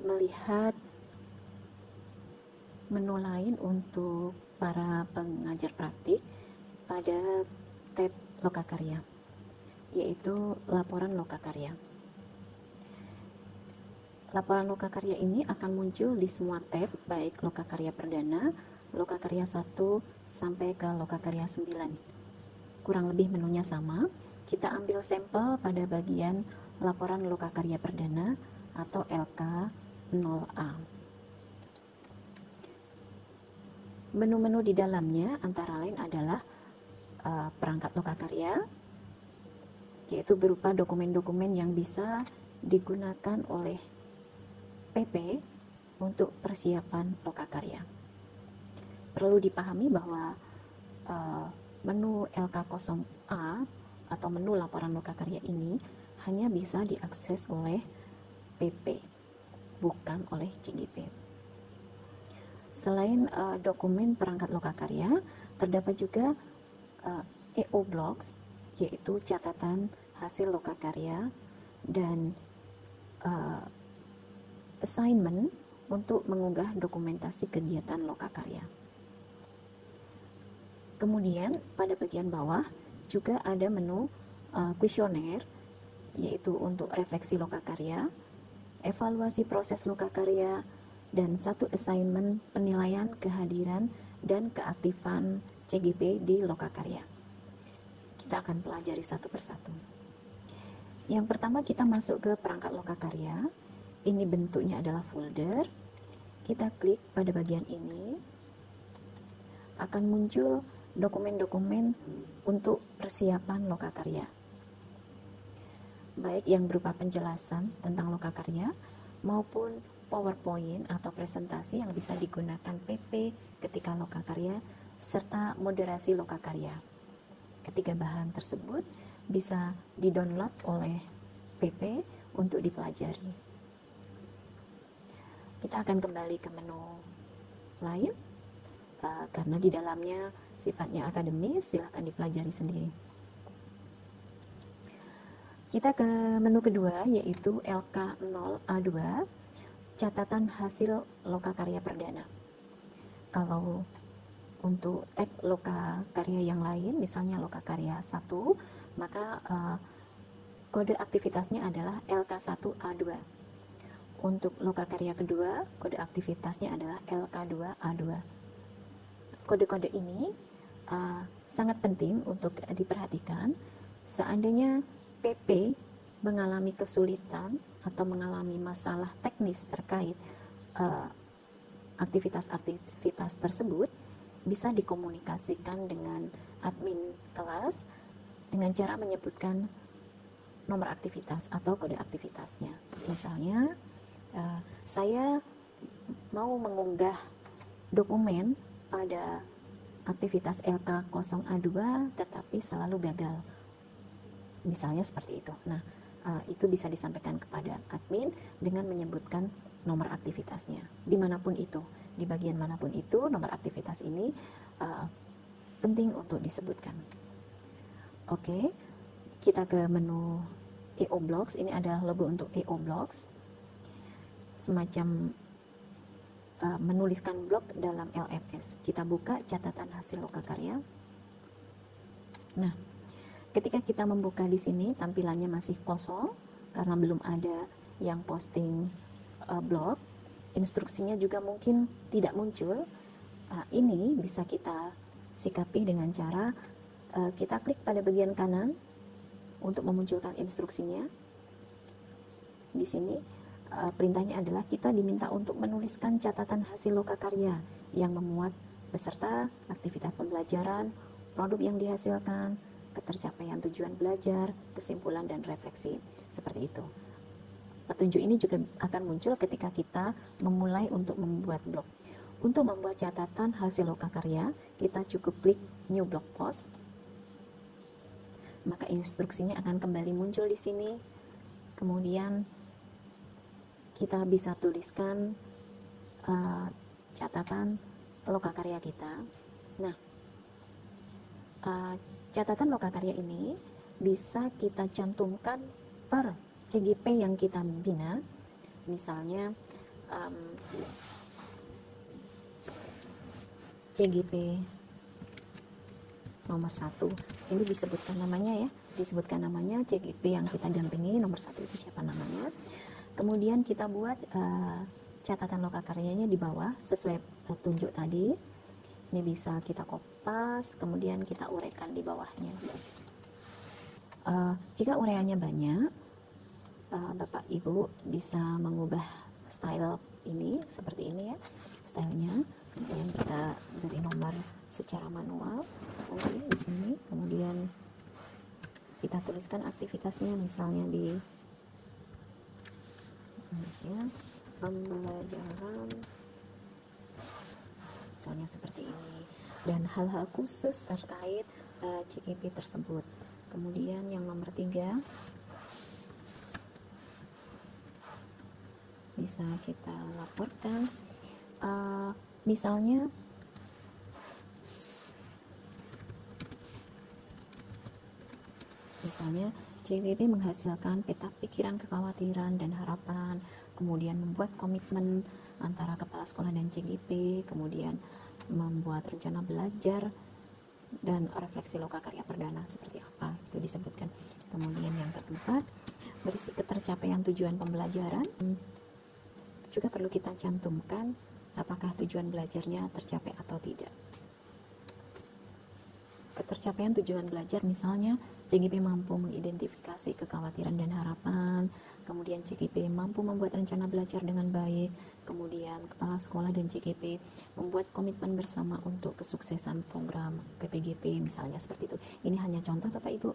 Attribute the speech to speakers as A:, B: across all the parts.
A: melihat menu lain untuk para pengajar praktik pada tab Lokakarya, yaitu laporan Lokakarya. Laporan Lokakarya ini akan muncul di semua tab, baik Lokakarya Perdana, Lokakarya 1, sampai ke Lokakarya 9. Kurang lebih menunya sama. Kita ambil sampel pada bagian laporan Lokakarya Perdana atau LK0A. Menu-menu di dalamnya antara lain adalah perangkat Lokakarya, yaitu berupa dokumen-dokumen yang bisa digunakan oleh PP untuk persiapan Lokakarya. Perlu dipahami bahwa menu LK0A atau menu laporan Lokakarya ini hanya bisa diakses oleh PP, bukan oleh CGP. Selain dokumen perangkat Lokakarya, terdapat juga EO Blocks, yaitu catatan hasil Lokakarya, dan assignment untuk mengunggah dokumentasi kegiatan Lokakarya. Kemudian pada bagian bawah juga ada menu kuesioner, yaitu untuk refleksi Lokakarya, evaluasi proses Lokakarya, dan satu assignment penilaian kehadiran dan keaktifan CGP di Lokakarya. Kita akan pelajari satu persatu. Yang pertama, kita masuk ke perangkat Lokakarya. Ini bentuknya adalah folder. Kita klik pada bagian ini, akan muncul dokumen-dokumen untuk persiapan Lokakarya, baik yang berupa penjelasan tentang Lokakarya maupun PowerPoint atau presentasi yang bisa digunakan PP ketika Lokakarya, serta moderasi Lokakarya. Ketiga bahan tersebut bisa di-download oleh PP untuk dipelajari. Kita akan kembali ke menu lain, karena di dalamnya sifatnya akademis, silahkan dipelajari sendiri. Kita ke menu kedua, yaitu LK0A2, catatan hasil Lokakarya Perdana. Kalau untuk tab Lokakarya yang lain, misalnya Lokakarya 1, maka kode aktivitasnya adalah LK1A2. Untuk Lokakarya kedua, kode aktivitasnya adalah LK2A2. Kode-kode ini sangat penting untuk diperhatikan. Seandainya PP mengalami kesulitan atau mengalami masalah teknis terkait aktivitas-aktivitas tersebut, bisa dikomunikasikan dengan admin kelas dengan cara menyebutkan nomor aktivitas atau kode aktivitasnya. Misalnya, saya mau mengunggah dokumen pada aktivitas LK0A2 tetapi selalu gagal. Misalnya seperti itu. Nah, itu bisa disampaikan kepada admin dengan menyebutkan nomor aktivitasnya. Dimanapun itu, di bagian manapun itu, nomor aktivitas ini penting untuk disebutkan. Oke, kita ke menu EO Blocks. Ini adalah logo untuk EO Blocks, semacam menuliskan blog dalam LMS. Kita buka catatan hasil Lokakarya. Nah, ketika kita membuka di sini, tampilannya masih kosong karena belum ada yang posting blog. Instruksinya juga mungkin tidak muncul. Ini bisa kita sikapi dengan cara kita klik pada bagian kanan untuk memunculkan instruksinya. Di sini perintahnya adalah kita diminta untuk menuliskan catatan hasil Lokakarya yang memuat beserta aktivitas pembelajaran, produk yang dihasilkan, ketercapaian tujuan belajar, kesimpulan, dan refleksi. Seperti itu. Petunjuk ini juga akan muncul ketika kita memulai untuk membuat blog. Untuk membuat catatan hasil Lokakarya, kita cukup klik New Blog Post. Maka instruksinya akan kembali muncul di sini. Kemudian kita bisa tuliskan catatan Lokakarya kita. Nah, catatan Lokakarya ini bisa kita cantumkan per CGP yang kita bina. Misalnya CGP nomor 1. Sini disebutkan namanya ya, disebutkan namanya CGP yang kita dampingi nomor 1 itu siapa namanya. Kemudian kita buat catatan lokakaryanya di bawah sesuai petunjuk tadi. Ini bisa kita kopas, kemudian kita uraikan di bawahnya. Jika uraiannya banyak, Bapak Ibu bisa mengubah style ini seperti ini ya, stylenya. Kemudian kita beri nomor secara manual. Oke, di sini. Kemudian kita tuliskan aktivitasnya, misalnya di pembelajaran, misalnya seperti ini, dan hal-hal khusus terkait CGP tersebut. Kemudian yang nomor 3 bisa kita laporkan, misalnya CGP menghasilkan peta pikiran, kekhawatiran, dan harapan, kemudian membuat komitmen antara kepala sekolah dan CGP, kemudian membuat rencana belajar dan refleksi lokakarya perdana seperti apa, itu disebutkan. Kemudian yang keempat, berisi ketercapaian tujuan pembelajaran. Juga perlu kita cantumkan apakah tujuan belajarnya tercapai atau tidak. Ketercapaian tujuan belajar, misalnya CGP mampu mengidentifikasi kekhawatiran dan harapan, kemudian CGP mampu membuat rencana belajar dengan baik, kemudian kepala sekolah dan CGP membuat komitmen bersama untuk kesuksesan program PPGP, misalnya seperti itu. Ini hanya contoh Bapak Ibu,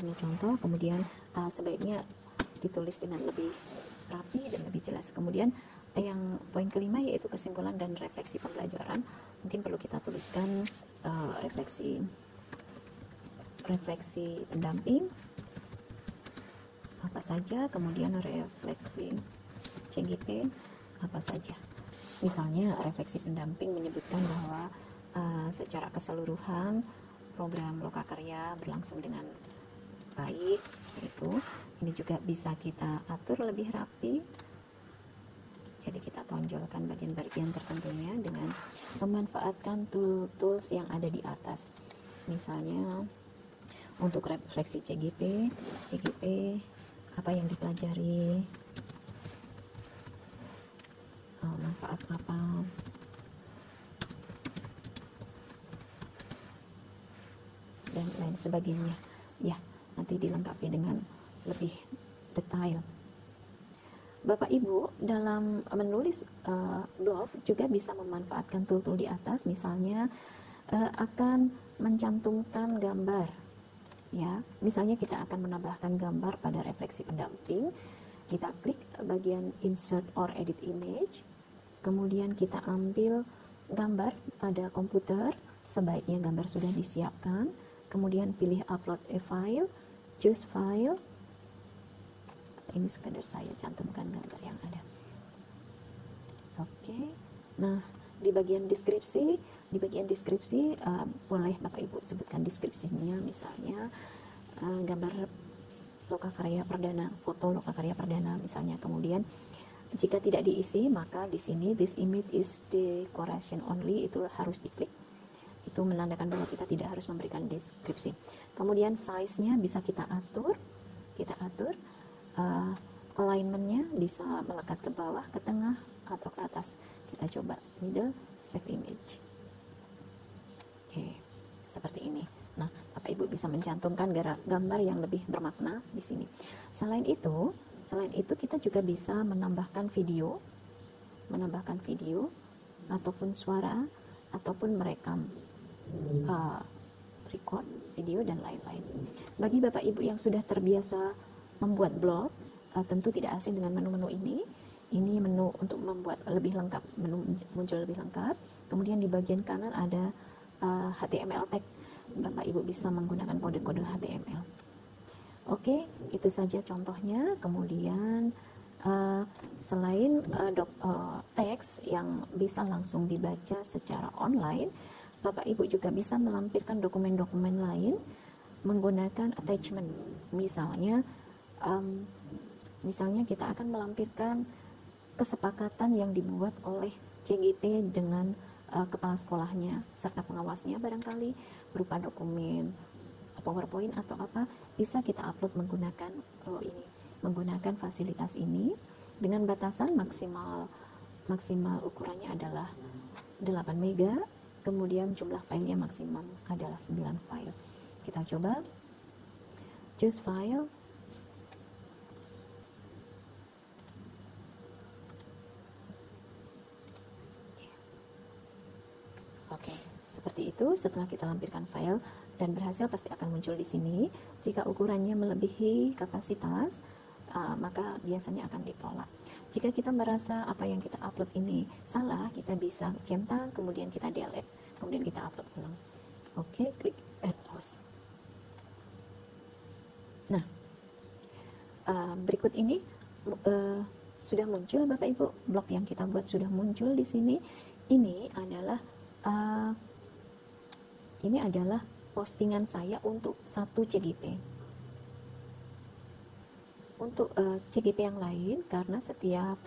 A: hanya contoh. Kemudian sebaiknya ditulis dengan lebih rapi dan lebih jelas. Kemudian yang poin kelima yaitu kesimpulan dan refleksi pembelajaran. Mungkin perlu kita tuliskan refleksi pendamping apa saja, kemudian refleksi CGP apa saja. Misalnya refleksi pendamping menyebutkan bahwa secara keseluruhan program lokakarya berlangsung dengan baik, seperti itu. Ini juga bisa kita atur lebih rapi, jadi kita tonjolkan bagian-bagian tertentunya dengan memanfaatkan tools yang ada di atas. Misalnya untuk refleksi CGP apa yang dipelajari, manfaat apa, dan lain sebagainya ya, nanti dilengkapi dengan lebih detail. Bapak Ibu dalam menulis blog juga bisa memanfaatkan tool-tool di atas, misalnya akan mencantumkan gambar ya. Misalnya kita akan menambahkan gambar pada refleksi pendamping, kita klik bagian insert or edit image, kemudian kita ambil gambar pada komputer, sebaiknya gambar sudah disiapkan, kemudian pilih upload a file, choose file. Ini sekadar saya cantumkan gambar yang ada. Oke. Nah, di bagian deskripsi boleh Bapak Ibu sebutkan deskripsinya, misalnya gambar lokakarya perdana, foto lokakarya perdana misalnya. Kemudian jika tidak diisi, maka di sini this image is decoration only, itu harus diklik. Itu menandakan bahwa kita tidak harus memberikan deskripsi. Kemudian size-nya bisa kita atur. Alignment-nya bisa melekat ke bawah, ke tengah, atau ke atas. Kita coba middle, save image. Oke, seperti ini. Nah, Bapak Ibu bisa mencantumkan gambar yang lebih bermakna di sini. Selain itu kita juga bisa menambahkan video ataupun suara, ataupun merekam record video dan lain-lain. Bagi Bapak Ibu yang sudah terbiasa membuat blog, tentu tidak asing dengan menu-menu ini. Ini menu untuk membuat lebih lengkap, menu muncul lebih lengkap. Kemudian di bagian kanan ada HTML tag. Bapak Ibu bisa menggunakan kode-kode HTML. Oke, itu saja contohnya. Kemudian selain teks yang bisa langsung dibaca secara online, Bapak Ibu juga bisa melampirkan dokumen-dokumen lain menggunakan attachment. Misalnya kita akan melampirkan kesepakatan yang dibuat oleh CGP dengan kepala sekolahnya serta pengawasnya, barangkali berupa dokumen PowerPoint atau apa, bisa kita upload menggunakan fasilitas ini dengan batasan maksimal ukurannya adalah 8 mega, kemudian jumlah filenya maksimum adalah 9 file. Kita coba choose file. Oke, seperti itu. Setelah kita lampirkan file dan berhasil, pasti akan muncul di sini. Jika ukurannya melebihi kapasitas, maka biasanya akan ditolak. Jika kita merasa apa yang kita upload ini salah, kita bisa centang, kemudian kita delete, kemudian kita upload ulang. Oke, klik add pause. Nah, berikut ini sudah muncul Bapak Ibu, blog yang kita buat sudah muncul di sini. Ini adalah postingan saya untuk satu CGP. Untuk CGP yang lain, karena setiap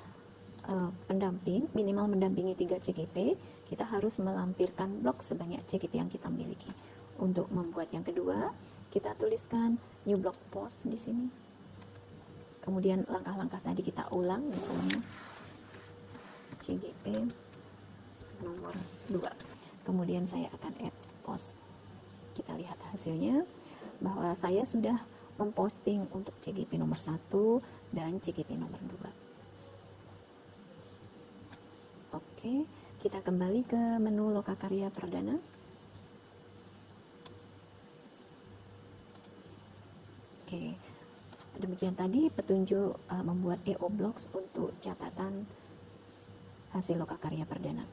A: pendamping minimal mendampingi 3 CGP, kita harus melampirkan blog sebanyak CGP yang kita miliki. Untuk membuat yang kedua, kita tuliskan new blog post di sini. Kemudian langkah-langkah tadi kita ulang, misalnya CGP nomor 2. Kemudian saya akan add post. Kita lihat hasilnya bahwa saya sudah memposting untuk CGP nomor 1 dan CGP nomor 2. Oke, kita kembali ke menu Lokakarya Perdana. Oke, demikian tadi petunjuk membuat EO Blocks untuk catatan hasil Lokakarya Perdana.